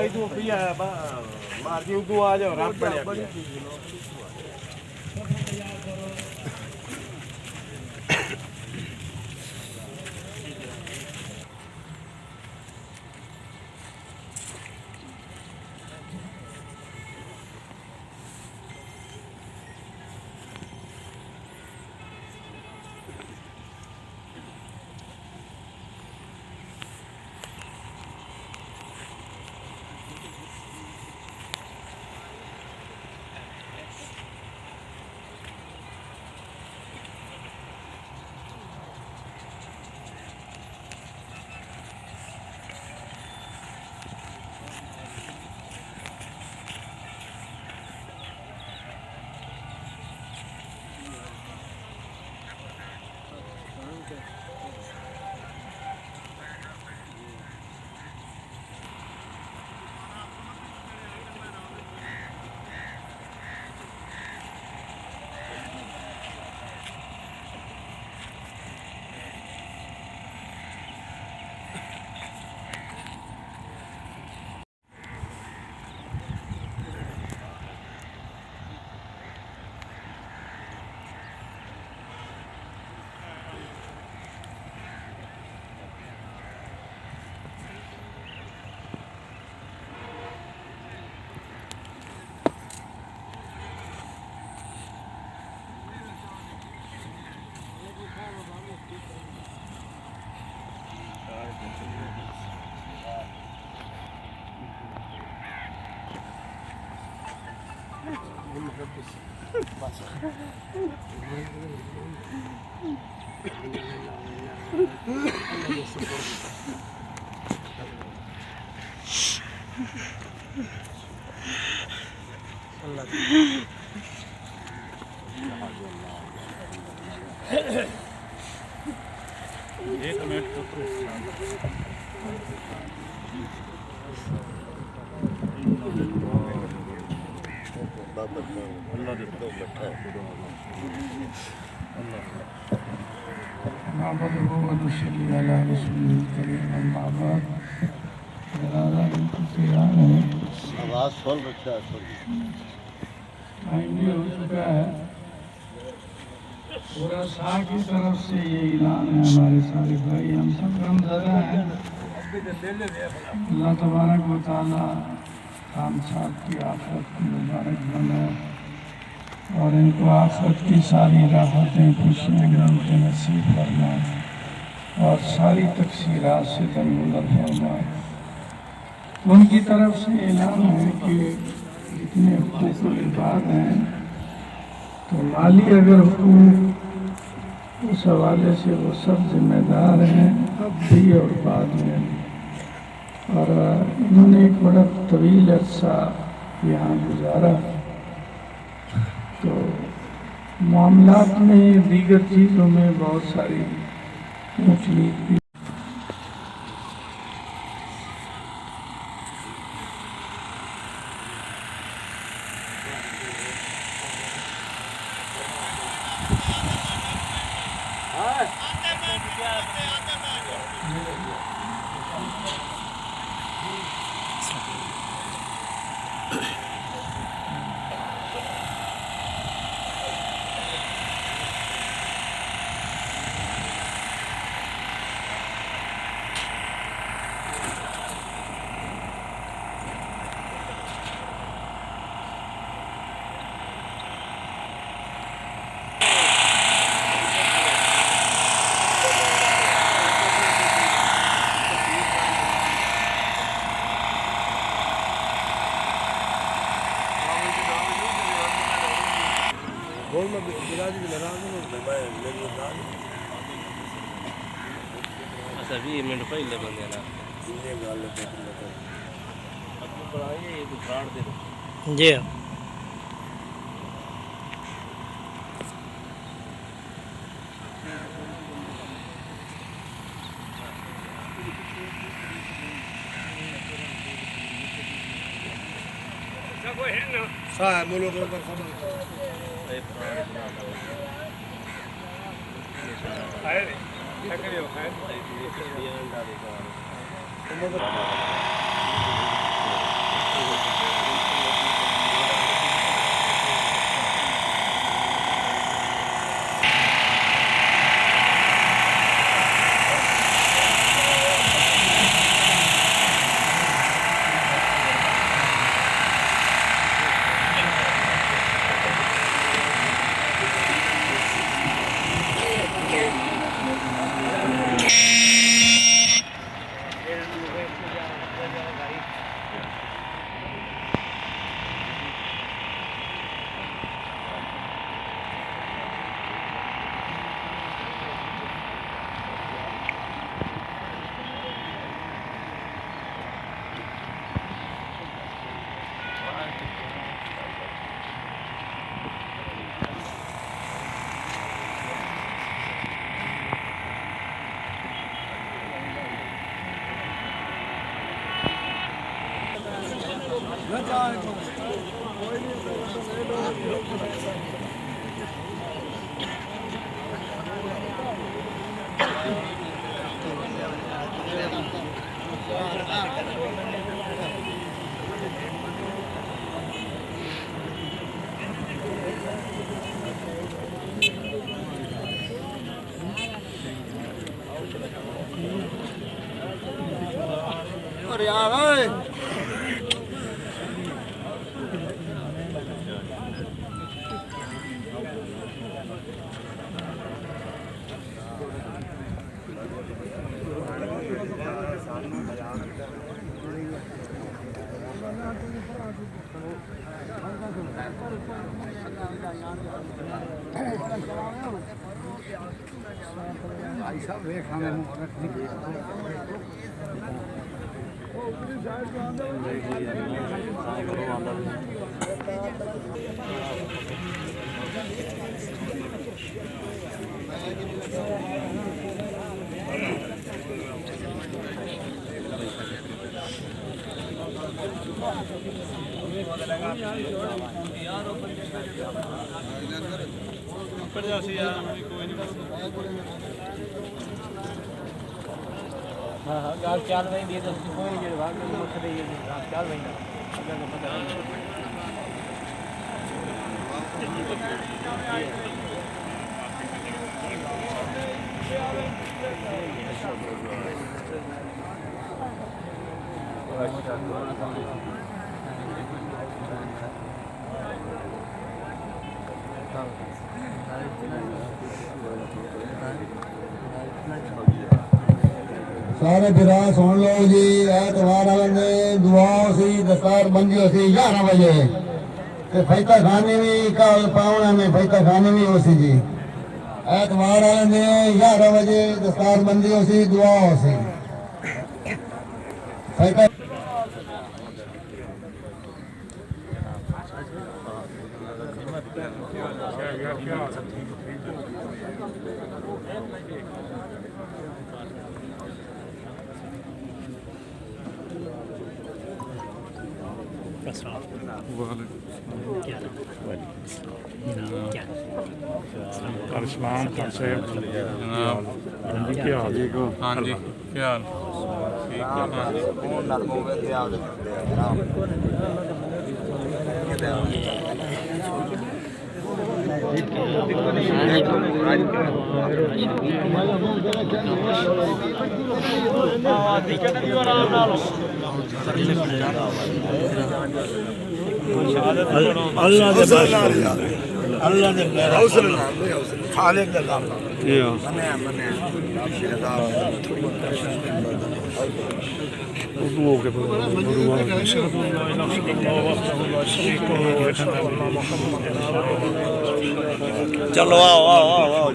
ಐದು ಪ್ರಿಯ ನೀವು ಆ जाओ रात पड़े एक मिनट आवाज खोल रखा टाइम हो चुका है। पूरा शाह की तरफ से ये ऐलान है, हमारे सारे भाई हम सब गमज़दा हैं। अल्लाह तबारक व तआला खान साहब की आखिरत को मुबारक बनाए और इनको आखिरत की सारी राहतें खुशियाँ गमते नसीब फरमाए और सारी तकसीरात से दरगुजर फरमाए। उनकी तरफ से ऐलान है कि जितने हुकूक़ुल इबाद हैं तो माली अगर हुकूक उस हवाले से वो सब जिम्मेदार हैं अब भी और बाद में। और इन्होंने एक बड़ा तवील अरसा यहाँ गुजारा तो मामलात में दीगर चीज़ों में बहुत सारी ऊँच नीच भी अच्छा 20 मिनट पहले बंदे ना जी हाँ हाँ गाल चाल नहीं दिए तो कोई नहीं भाग में मुझ से ये चाल नहीं ना अगर पता सारे बिरा सुन लो जी एतवार वाले ने दुआ सी दस्तार बंदी सी 11 बजे ते फैता खाने भी कल पावना में फैता खाने भी हो सी जी एतवार वाले ने 11 बजे दस्तार बंदी हो सी दुआ हो सी फैता ਅਰਸਲਾਨ ਖਾਨ ਸਾਹਿਬ ਜਨਾਬ ਕੀ ਹਾਲ ਹੈ ਹਾਂਜੀ ਕੀ ਹਾਲ ਠੀਕ ਹੈ अल्लाह अल्लाह ने हौसला खालिक का नाम Yeah. चलो आओ आओ आओ आओ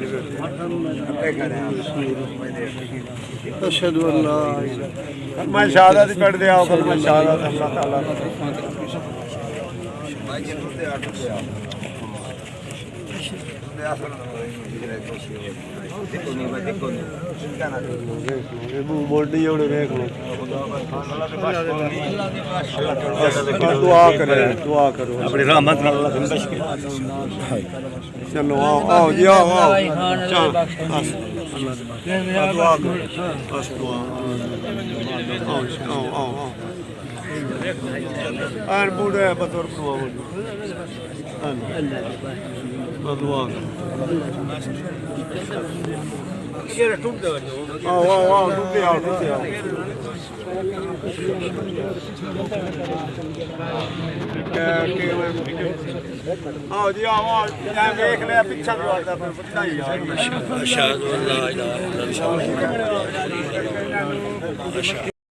अशहदु अल्ला मैं शहादत पढ़ दे आओ मैं शहादत अल्लाह ताला बोल्डी जोड़े देख लो दुआ करो अपनी रहमत अल्लाह चलो आओ आओ जी आओ आओ दुआ करो बस दुआ आओ आओ आओ आन बूढ़े बतौर दुआ दुआ आओ आओ आओ टूटे आओ आओ जी आओ आओ देख ले पीछा भी आता फिर बताइए अशहदु अल्ला इलाहा इल्लल्लाह